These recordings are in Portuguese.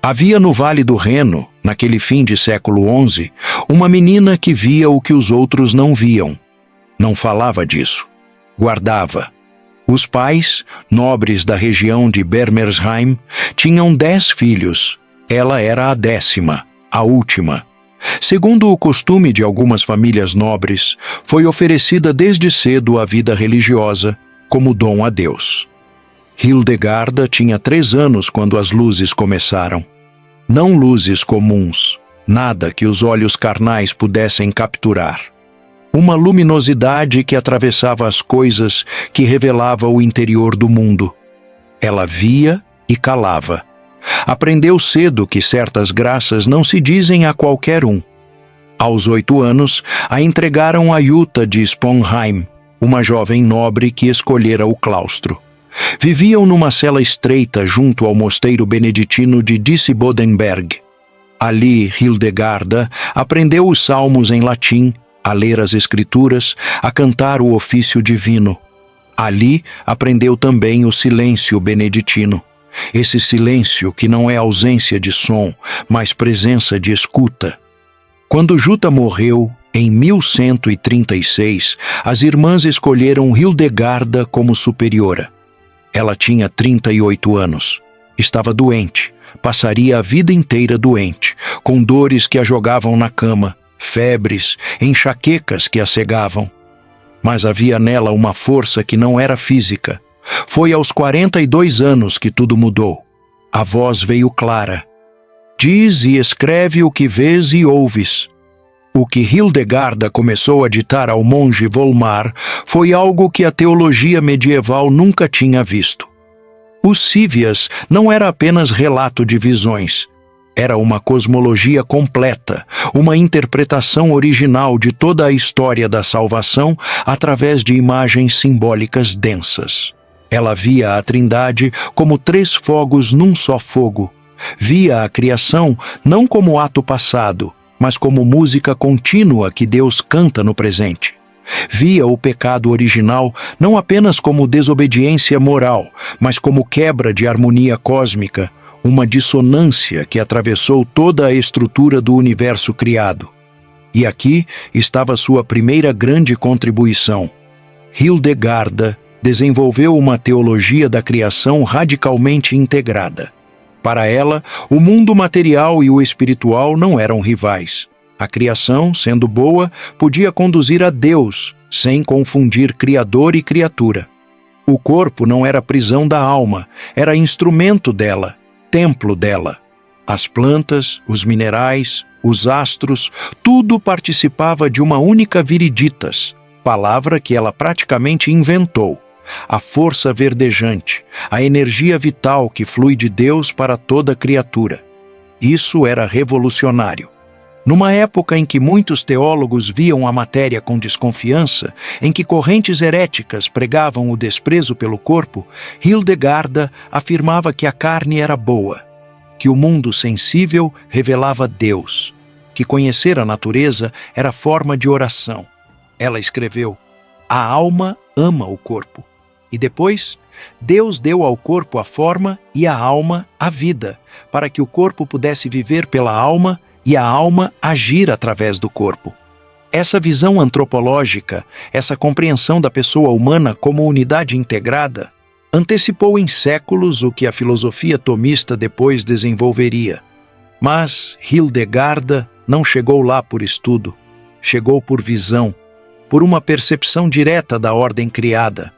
Havia no Vale do Reno, naquele fim de século XI, uma menina que via o que os outros não viam. Não falava disso. Guardava. Os pais, nobres da região de Bermersheim, tinham 10 filhos. Ela era a 10ª, a última. Segundo o costume de algumas famílias nobres, foi oferecida desde cedo a vida religiosa como dom a Deus. Hildegarda tinha 3 anos quando as luzes começaram. Não luzes comuns, nada que os olhos carnais pudessem capturar. Uma luminosidade que atravessava as coisas, que revelava o interior do mundo. Ela via e calava. Aprendeu cedo que certas graças não se dizem a qualquer um. Aos 8 anos, a entregaram a Jutta de Sponheim, uma jovem nobre que escolhera o claustro. Viviam numa cela estreita junto ao mosteiro beneditino de Disibodenberg. Ali, Hildegarda aprendeu os salmos em latim, a ler as escrituras, a cantar o ofício divino. Ali, aprendeu também o silêncio beneditino. Esse silêncio que não é ausência de som, mas presença de escuta. Quando Jutta morreu, em 1136, as irmãs escolheram Hildegarda como superiora. Ela tinha 38 anos. Estava doente. Passaria a vida inteira doente, com dores que a jogavam na cama, febres, enxaquecas que a cegavam. Mas havia nela uma força que não era física. Foi aos 42 anos que tudo mudou. A voz veio clara. Diz e escreve o que vês e ouves. O que Hildegarda começou a ditar ao monge Volmar foi algo que a teologia medieval nunca tinha visto. Os Cívias não era apenas relato de visões. Era uma cosmologia completa, uma interpretação original de toda a história da salvação através de imagens simbólicas densas. Ela via a Trindade como 3 fogos num só fogo. Via a criação não como ato passado, mas como música contínua que Deus canta no presente. Via o pecado original não apenas como desobediência moral, mas como quebra de harmonia cósmica, uma dissonância que atravessou toda a estrutura do universo criado. E aqui estava sua primeira grande contribuição. Hildegarda desenvolveu uma teologia da criação radicalmente integrada. Para ela, o mundo material e o espiritual não eram rivais. A criação, sendo boa, podia conduzir a Deus, sem confundir Criador e criatura. O corpo não era prisão da alma, era instrumento dela, templo dela. As plantas, os minerais, os astros, tudo participava de uma única viriditas, palavra que ela praticamente inventou. A força verdejante, a energia vital que flui de Deus para toda criatura. Isso era revolucionário. Numa época em que muitos teólogos viam a matéria com desconfiança, em que correntes heréticas pregavam o desprezo pelo corpo, Hildegarda afirmava que a carne era boa, que o mundo sensível revelava Deus, que conhecer a natureza era forma de oração. Ela escreveu: a alma ama o corpo. E depois, Deus deu ao corpo a forma e à alma a vida, para que o corpo pudesse viver pela alma e a alma agir através do corpo. Essa visão antropológica, essa compreensão da pessoa humana como unidade integrada, antecipou em séculos o que a filosofia tomista depois desenvolveria. Mas Hildegarda não chegou lá por estudo, chegou por visão, por uma percepção direta da ordem criada.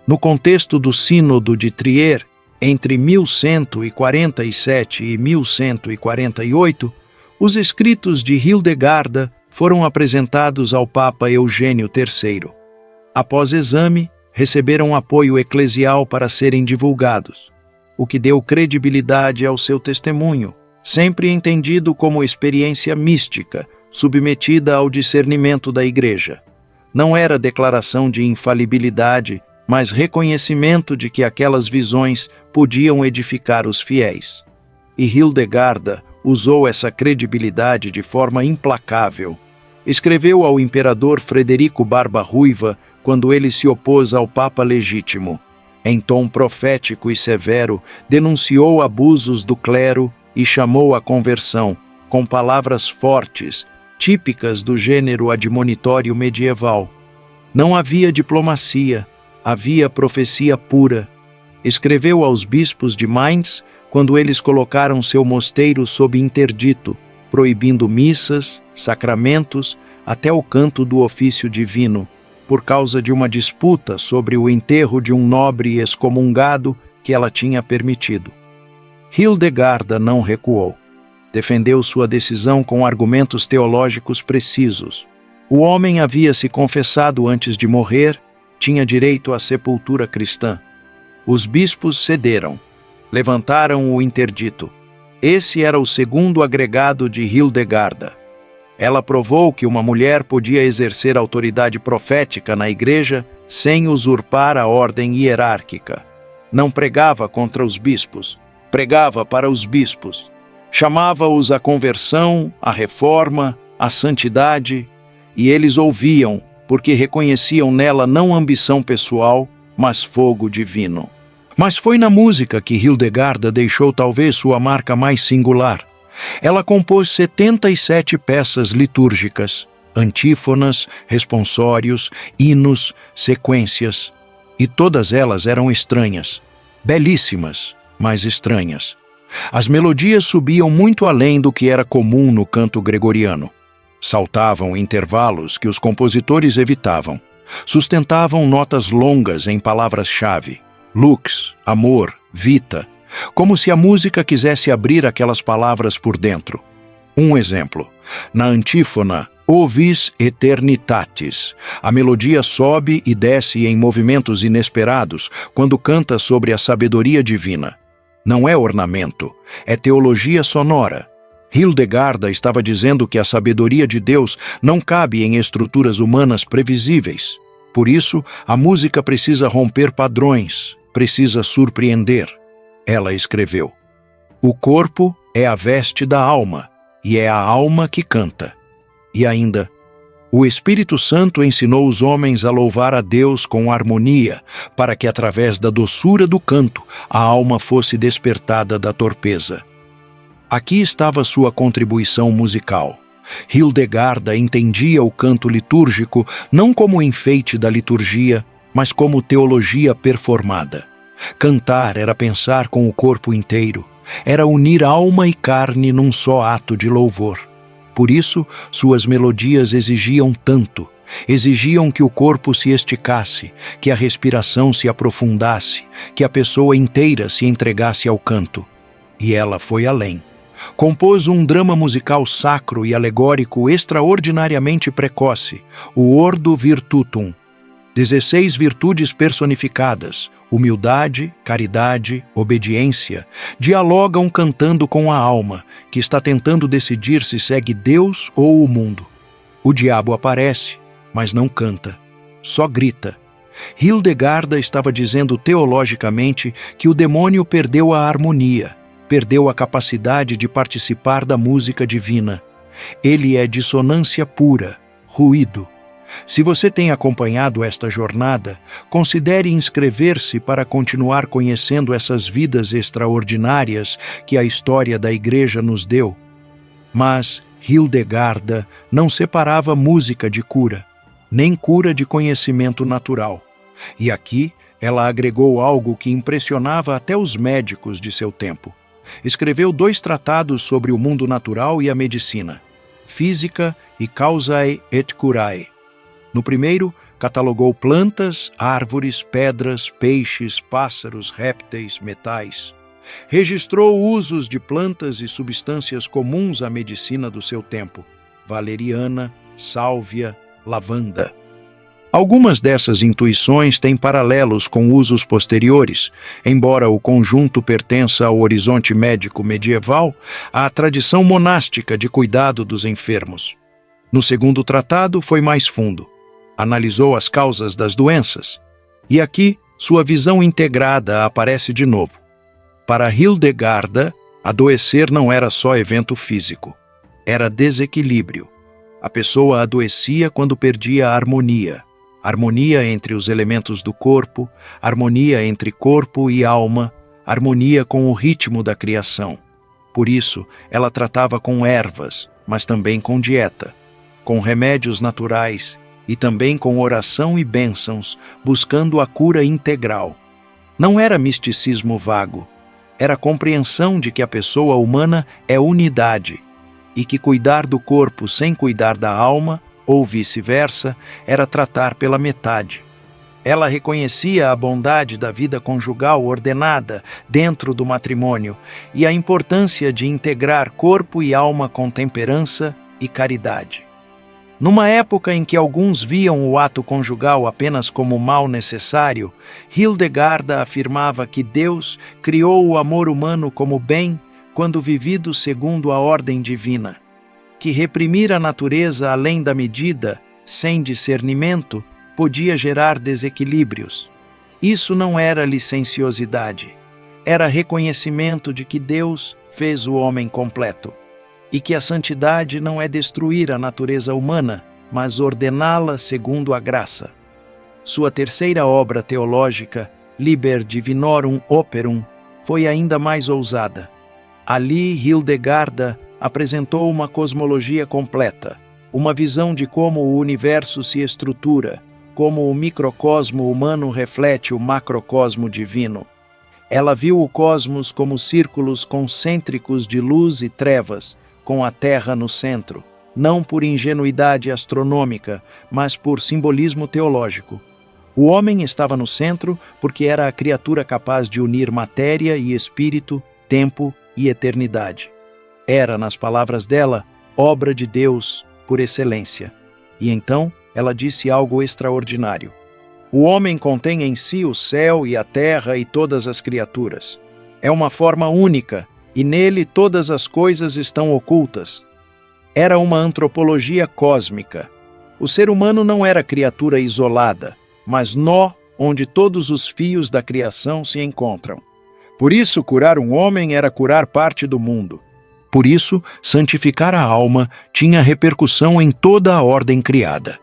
No contexto do Sínodo de Trier, entre 1147 e 1148, os escritos de Hildegarda foram apresentados ao Papa Eugênio III. Após exame, receberam apoio eclesial para serem divulgados, o que deu credibilidade ao seu testemunho, sempre entendido como experiência mística, submetida ao discernimento da Igreja. Não era declaração de infalibilidade, mas reconhecimento de que aquelas visões podiam edificar os fiéis. E Hildegarda usou essa credibilidade de forma implacável. Escreveu ao imperador Frederico Barba Ruiva quando ele se opôs ao Papa Legítimo. Em tom profético e severo, denunciou abusos do clero e chamou à conversão, com palavras fortes, típicas do gênero admonitório medieval. Não havia diplomacia, havia profecia pura. Escreveu aos bispos de Mainz quando eles colocaram seu mosteiro sob interdito, proibindo missas, sacramentos, até o canto do ofício divino, por causa de uma disputa sobre o enterro de um nobre excomungado que ela tinha permitido. Hildegarda não recuou. Defendeu sua decisão com argumentos teológicos precisos. O homem havia se confessado antes de morrer, tinha direito à sepultura cristã. Os bispos cederam, levantaram o interdito. Esse era o segundo agregado de Hildegarda. Ela provou que uma mulher podia exercer autoridade profética na igreja sem usurpar a ordem hierárquica. Não pregava contra os bispos, pregava para os bispos. Chamava-os à conversão, à reforma, à santidade, e eles ouviam, porque reconheciam nela não ambição pessoal, mas fogo divino. Mas foi na música que Hildegarda deixou talvez sua marca mais singular. Ela compôs 77 peças litúrgicas, antífonas, responsórios, hinos, sequências, e todas elas eram estranhas, belíssimas, mas estranhas. As melodias subiam muito além do que era comum no canto gregoriano. Saltavam intervalos que os compositores evitavam. Sustentavam notas longas em palavras-chave, lux, amor, vita, como se a música quisesse abrir aquelas palavras por dentro. Um exemplo. Na antífona Ovis Eternitatis, a melodia sobe e desce em movimentos inesperados quando canta sobre a sabedoria divina. Não é ornamento, é teologia sonora. Hildegarda estava dizendo que a sabedoria de Deus não cabe em estruturas humanas previsíveis. Por isso, a música precisa romper padrões, precisa surpreender. Ela escreveu: o corpo é a veste da alma, e é a alma que canta. E ainda, o Espírito Santo ensinou os homens a louvar a Deus com harmonia, para que através da doçura do canto a alma fosse despertada da torpeza. Aqui estava sua contribuição musical. Hildegarda entendia o canto litúrgico não como enfeite da liturgia, mas como teologia performada. Cantar era pensar com o corpo inteiro, era unir alma e carne num só ato de louvor. Por isso, suas melodias exigiam tanto, exigiam que o corpo se esticasse, que a respiração se aprofundasse, que a pessoa inteira se entregasse ao canto. E ela foi além. Compôs um drama musical sacro e alegórico extraordinariamente precoce, o Ordo Virtutum. 16 virtudes personificadas, humildade, caridade, obediência, dialogam cantando com a alma, que está tentando decidir se segue Deus ou o mundo. O diabo aparece, mas não canta, só grita. Hildegarda estava dizendo teologicamente que o demônio perdeu a harmonia, perdeu a capacidade de participar da música divina. Ele é dissonância pura, ruído. Se você tem acompanhado esta jornada, considere inscrever-se para continuar conhecendo essas vidas extraordinárias que a história da Igreja nos deu. Mas Hildegarda não separava música de cura, nem cura de conhecimento natural. E aqui ela agregou algo que impressionava até os médicos de seu tempo. Escreveu 2 tratados sobre o mundo natural e a medicina, Física e Causae et Curae. No primeiro, catalogou plantas, árvores, pedras, peixes, pássaros, répteis, metais. Registrou usos de plantas e substâncias comuns à medicina do seu tempo: valeriana, sálvia, lavanda. Algumas dessas intuições têm paralelos com usos posteriores, embora o conjunto pertença ao horizonte médico medieval, à tradição monástica de cuidado dos enfermos. No segundo tratado foi mais fundo. Analisou as causas das doenças. E aqui, sua visão integrada aparece de novo. Para Hildegarda, adoecer não era só evento físico. Era desequilíbrio. A pessoa adoecia quando perdia a harmonia. Harmonia entre os elementos do corpo, harmonia entre corpo e alma, harmonia com o ritmo da criação. Por isso, ela tratava com ervas, mas também com dieta, com remédios naturais e também com oração e bênçãos, buscando a cura integral. Não era misticismo vago, era a compreensão de que a pessoa humana é unidade e que cuidar do corpo sem cuidar da alma, ou vice-versa, era tratar pela metade. Ela reconhecia a bondade da vida conjugal ordenada dentro do matrimônio e a importância de integrar corpo e alma com temperança e caridade. Numa época em que alguns viam o ato conjugal apenas como mal necessário, Hildegarda afirmava que Deus criou o amor humano como bem quando vivido segundo a ordem divina, que reprimir a natureza além da medida, sem discernimento, podia gerar desequilíbrios. Isso não era licenciosidade, era reconhecimento de que Deus fez o homem completo e que a santidade não é destruir a natureza humana, mas ordená-la segundo a graça. Sua terceira obra teológica, Liber Divinorum Operum, foi ainda mais ousada. Ali, Hildegarda apresentou uma cosmologia completa, uma visão de como o universo se estrutura, como o microcosmo humano reflete o macrocosmo divino. Ela viu o cosmos como círculos concêntricos de luz e trevas, com a Terra no centro, não por ingenuidade astronômica, mas por simbolismo teológico. O homem estava no centro porque era a criatura capaz de unir matéria e espírito, tempo e eternidade. Era, nas palavras dela, obra de Deus por excelência. E então ela disse algo extraordinário. O homem contém em si o céu e a terra e todas as criaturas. É uma forma única, e nele todas as coisas estão ocultas. Era uma antropologia cósmica. O ser humano não era criatura isolada, mas nó onde todos os fios da criação se encontram. Por isso, curar um homem era curar parte do mundo. Por isso, santificar a alma tinha repercussão em toda a ordem criada.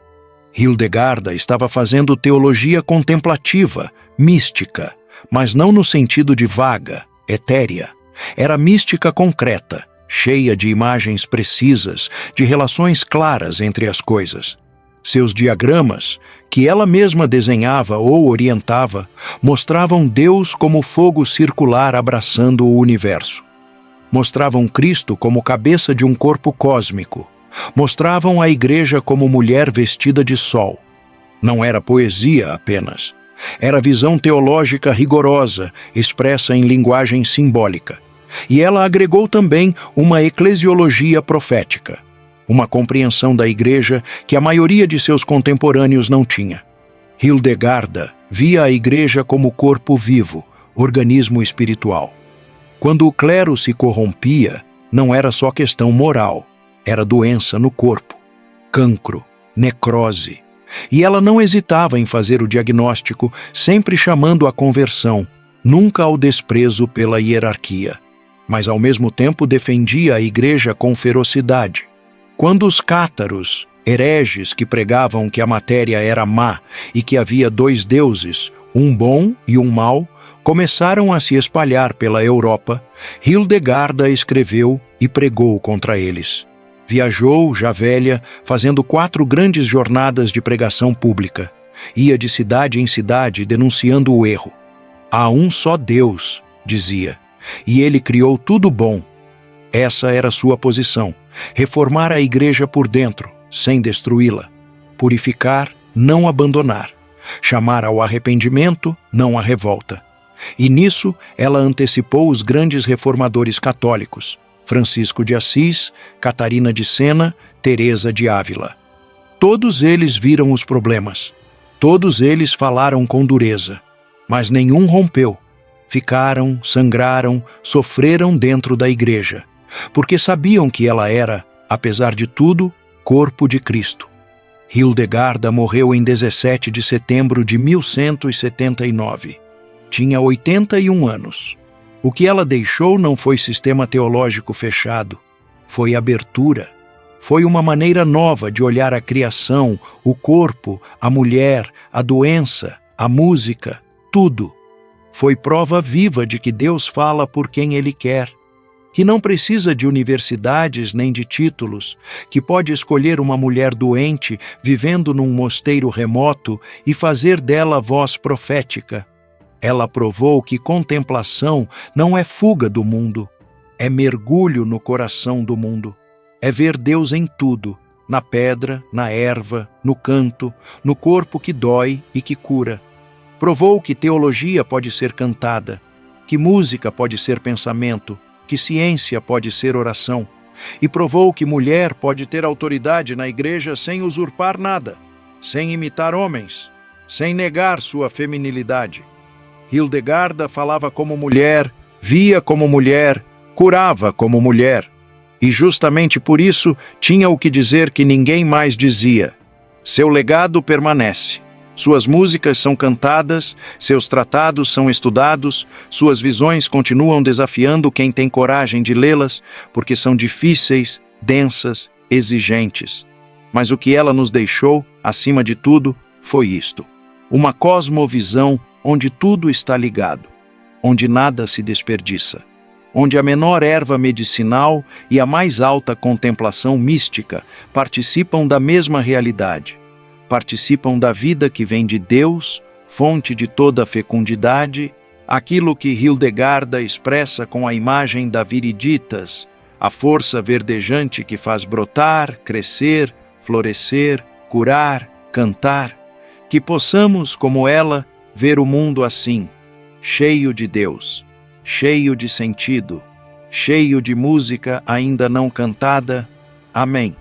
Hildegarda estava fazendo teologia contemplativa, mística, mas não no sentido de vaga, etérea. Era mística concreta, cheia de imagens precisas, de relações claras entre as coisas. Seus diagramas, que ela mesma desenhava ou orientava, mostravam Deus como fogo circular abraçando o universo. Mostravam Cristo como cabeça de um corpo cósmico. Mostravam a igreja como mulher vestida de sol. Não era poesia apenas. Era visão teológica rigorosa, expressa em linguagem simbólica. E ela agregou também uma eclesiologia profética, uma compreensão da igreja que a maioria de seus contemporâneos não tinha. Hildegarda via a igreja como corpo vivo, organismo espiritual. Quando o clero se corrompia, não era só questão moral, era doença no corpo, cancro, necrose. E ela não hesitava em fazer o diagnóstico, sempre chamando à conversão, nunca ao desprezo pela hierarquia. Mas ao mesmo tempo defendia a igreja com ferocidade. Quando os cátaros, hereges que pregavam que a matéria era má e que havia dois deuses, um bom e um mau, começaram a se espalhar pela Europa, Hildegarda escreveu e pregou contra eles. Viajou, já velha, fazendo 4 grandes jornadas de pregação pública. Ia de cidade em cidade denunciando o erro. Há um só Deus, dizia, e ele criou tudo bom. Essa era sua posição, reformar a igreja por dentro, sem destruí-la. Purificar, não abandonar. Chamar ao arrependimento, não à revolta. E nisso ela antecipou os grandes reformadores católicos, Francisco de Assis, Catarina de Sena, Teresa de Ávila. Todos eles viram os problemas. Todos eles falaram com dureza. Mas nenhum rompeu. Ficaram, sangraram, sofreram dentro da igreja, porque sabiam que ela era, apesar de tudo, corpo de Cristo. Hildegarda morreu em 17 de setembro de 1179. Tinha 81 anos. O que ela deixou não foi sistema teológico fechado, foi abertura. Foi uma maneira nova de olhar a criação, o corpo, a mulher, a doença, a música, tudo. Foi prova viva de que Deus fala por quem Ele quer. que não precisa de universidades nem de títulos, que pode escolher uma mulher doente vivendo num mosteiro remoto e fazer dela voz profética. Ela provou que contemplação não é fuga do mundo, é mergulho no coração do mundo. É ver Deus em tudo, na pedra, na erva, no canto, no corpo que dói e que cura. Provou que teologia pode ser cantada, que música pode ser pensamento, que ciência pode ser oração. E provou que mulher pode ter autoridade na igreja sem usurpar nada, sem imitar homens, sem negar sua feminilidade. Hildegarda falava como mulher, via como mulher, curava como mulher. E justamente por isso tinha o que dizer que ninguém mais dizia. Seu legado permanece. Suas músicas são cantadas, seus tratados são estudados, suas visões continuam desafiando quem tem coragem de lê-las, porque são difíceis, densas, exigentes. Mas o que ela nos deixou, acima de tudo, foi isto: uma cosmovisão onde tudo está ligado, onde nada se desperdiça, onde a menor erva medicinal e a mais alta contemplação mística participam da mesma realidade, participam da vida que vem de Deus, fonte de toda a fecundidade, aquilo que Hildegarda expressa com a imagem da viriditas, a força verdejante que faz brotar, crescer, florescer, curar, cantar, que possamos, como ela, ver o mundo assim, cheio de Deus, cheio de sentido, cheio de música ainda não cantada. Amém.